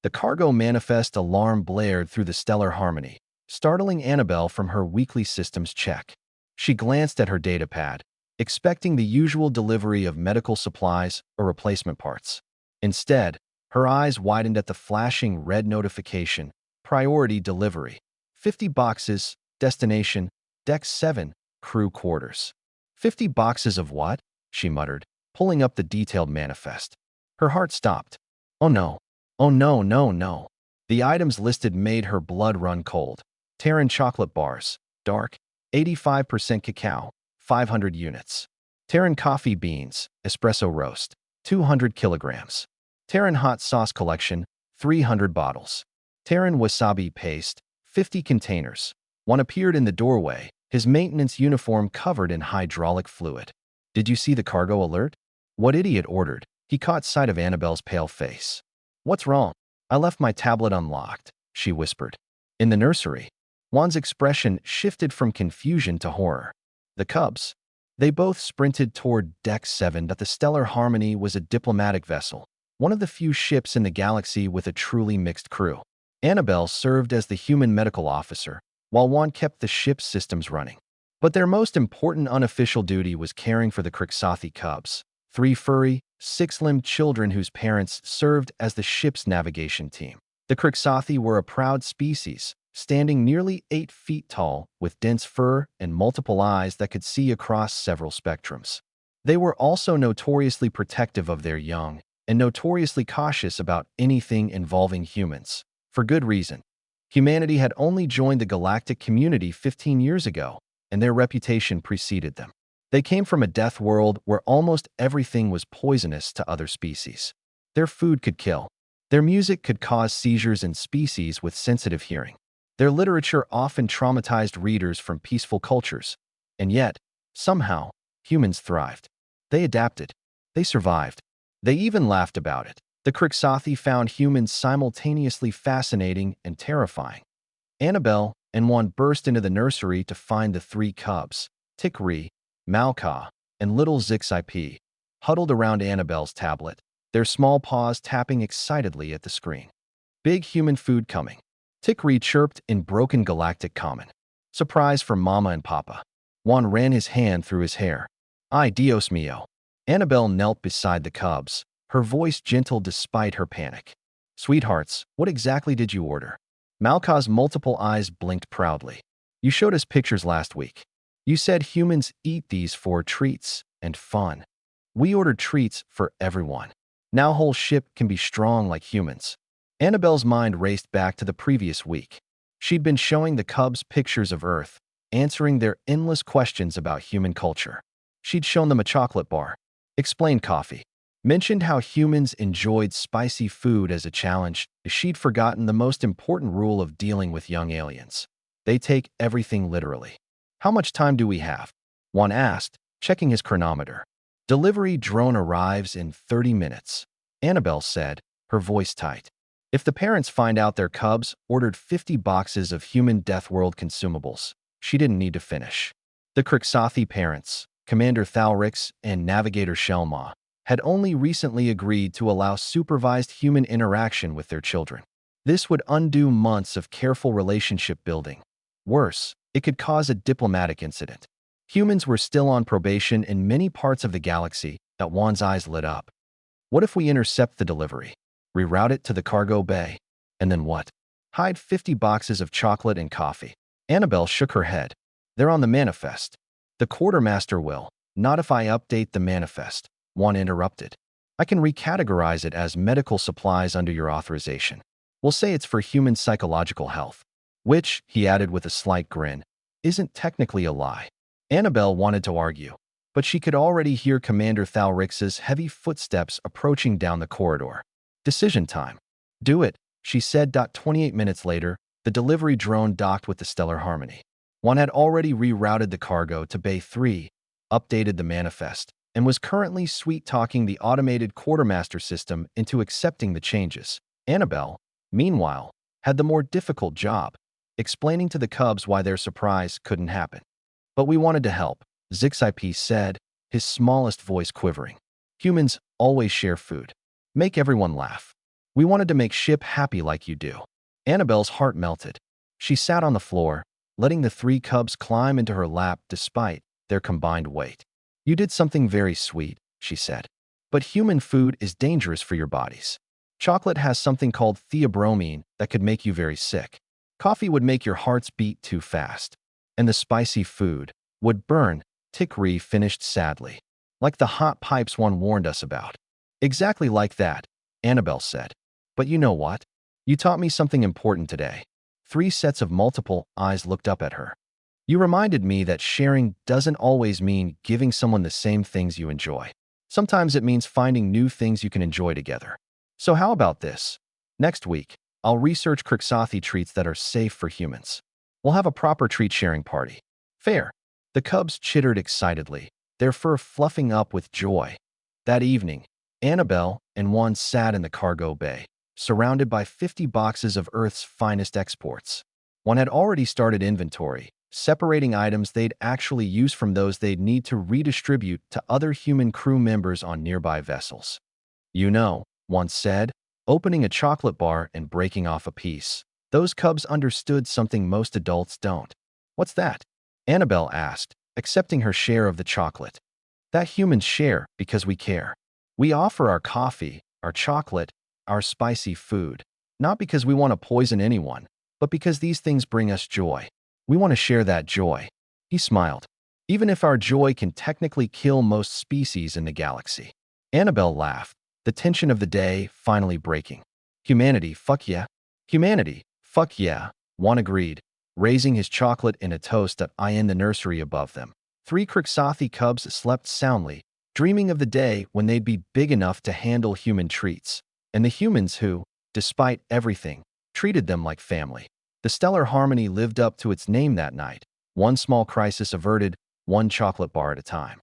The cargo manifest alarm blared through the stellar harmony, startling Annabelle from her weekly systems check. She glanced at her datapad, expecting the usual delivery of medical supplies or replacement parts. Instead, her eyes widened at the flashing red notification, priority delivery. 50 boxes, destination, Deck 7, crew quarters. 50 boxes of what? She muttered, pulling up the detailed manifest. Her heart stopped. Oh no. Oh no, no, no. The items listed made her blood run cold. Terran chocolate bars, dark, 85% cacao, 500 units. Terran coffee beans, espresso roast, 200 kilograms. Terran hot sauce collection, 300 bottles. Terran wasabi paste, 50 containers. One appeared in the doorway, his maintenance uniform covered in hydraulic fluid. Did you see the cargo alert? What idiot ordered? He caught sight of Annabelle's pale face. What's wrong? I left my tablet unlocked, she whispered. In the nursery. Juan's expression shifted from confusion to horror. The cubs. They both sprinted toward Deck 7. That the Stellar Harmony was a diplomatic vessel, one of the few ships in the galaxy with a truly mixed crew. Annabelle served as the human medical officer, while Juan kept the ship's systems running. But their most important unofficial duty was caring for the Crixothi cubs, 3 furry, 6-limbed children whose parents served as the ship's navigation team. The Crixothi were a proud species, standing nearly 8 feet tall, with dense fur and multiple eyes that could see across several spectrums. They were also notoriously protective of their young, and notoriously cautious about anything involving humans. For good reason. Humanity had only joined the galactic community 15 years ago, and their reputation preceded them. They came from a death world where almost everything was poisonous to other species. Their food could kill. Their music could cause seizures in species with sensitive hearing. Their literature often traumatized readers from peaceful cultures. And yet, somehow, humans thrived. They adapted. They survived. They even laughed about it. The Crixothi found humans simultaneously fascinating and terrifying. Annabelle and Juan burst into the nursery to find the 3 cubs, Tikri, Malka, and little Zix-IP, huddled around Annabelle's tablet, their small paws tapping excitedly at the screen. Big human food coming. Tikri chirped in broken galactic common. Surprise for Mama and Papa. Juan ran his hand through his hair. Ay Dios mío. Annabelle knelt beside the cubs, her voice gentle despite her panic. Sweethearts, what exactly did you order? Malka's multiple eyes blinked proudly. You showed us pictures last week. You said humans eat these for treats and fun. We ordered treats for everyone. Now whole ship can be strong like humans. Annabelle's mind raced back to the previous week. She'd been showing the cubs pictures of Earth, answering their endless questions about human culture. She'd shown them a chocolate bar, explained coffee, mentioned how humans enjoyed spicy food as a challenge. She'd forgotten the most important rule of dealing with young aliens. They take everything literally. How much time do we have? Juan asked, checking his chronometer. Delivery drone arrives in 30 minutes, Annabelle said, her voice tight. If the parents find out their cubs ordered 50 boxes of human Death World consumables, she didn't need to finish. The Crixothi parents, Commander Thalrix and Navigator Shelma, had only recently agreed to allow supervised human interaction with their children. This would undo months of careful relationship building. Worse, it could cause a diplomatic incident. Humans were still on probation in many parts of the galaxy. That Juan's eyes lit up. What if we intercept the delivery? Reroute it to the cargo bay? And then what? Hide 50 boxes of chocolate and coffee. Annabelle shook her head. They're on the manifest. The quartermaster will. Not if I update the manifest, Juan interrupted. I can recategorize it as medical supplies under your authorization. We'll say it's for human psychological health. Which, he added with a slight grin, isn't technically a lie. Annabelle wanted to argue, but she could already hear Commander Thalrix's heavy footsteps approaching down the corridor. Decision time. Do it, she said. 28 minutes later, the delivery drone docked with the Stellar Harmony. One had already rerouted the cargo to Bay 3, updated the manifest, and was currently sweet-talking the automated quartermaster system into accepting the changes. Annabelle, meanwhile, had the more difficult job, explaining to the cubs why their surprise couldn't happen. But we wanted to help, Zix-IP said, his smallest voice quivering. Humans always share food. Make everyone laugh. We wanted to make Ship happy like you do." Annabelle's heart melted. She sat on the floor, letting the three cubs climb into her lap despite their combined weight. "You did something very sweet," she said. "But human food is dangerous for your bodies. Chocolate has something called theobromine that could make you very sick. Coffee would make your hearts beat too fast. And the spicy food would burn," Tikri finished sadly. "Like the hot pipes one warned us about." "Exactly like that," Annabelle said. "But you know what? You taught me something important today." Three sets of multiple eyes looked up at her. "You reminded me that sharing doesn't always mean giving someone the same things you enjoy. Sometimes it means finding new things you can enjoy together. So how about this? Next week, I'll research Kriksathi treats that are safe for humans. We'll have a proper treat-sharing party." "Fair." The cubs chittered excitedly, their fur fluffing up with joy. That evening, Annabelle and Juan sat in the cargo bay, surrounded by 50 boxes of Earth's finest exports. One had already started inventory, separating items they'd actually use from those they'd need to redistribute to other human crew members on nearby vessels. "You know," one said, opening a chocolate bar and breaking off a piece, "those cubs understood something most adults don't." "What's that?" Annabelle asked, accepting her share of the chocolate. "That humans share because we care. We offer our coffee, our chocolate, our spicy food, not because we want to poison anyone, but because these things bring us joy. We want to share that joy." He smiled. "Even if our joy can technically kill most species in the galaxy." Annabelle laughed, the tension of the day finally breaking. "Humanity, fuck yeah." "Humanity, fuck yeah," one agreed, raising his chocolate in a toast at in the nursery above them. Three Kriksathi cubs slept soundly, dreaming of the day when they'd be big enough to handle human treats, and the humans who, despite everything, treated them like family. The stellar harmony lived up to its name that night, one small crisis averted, one chocolate bar at a time.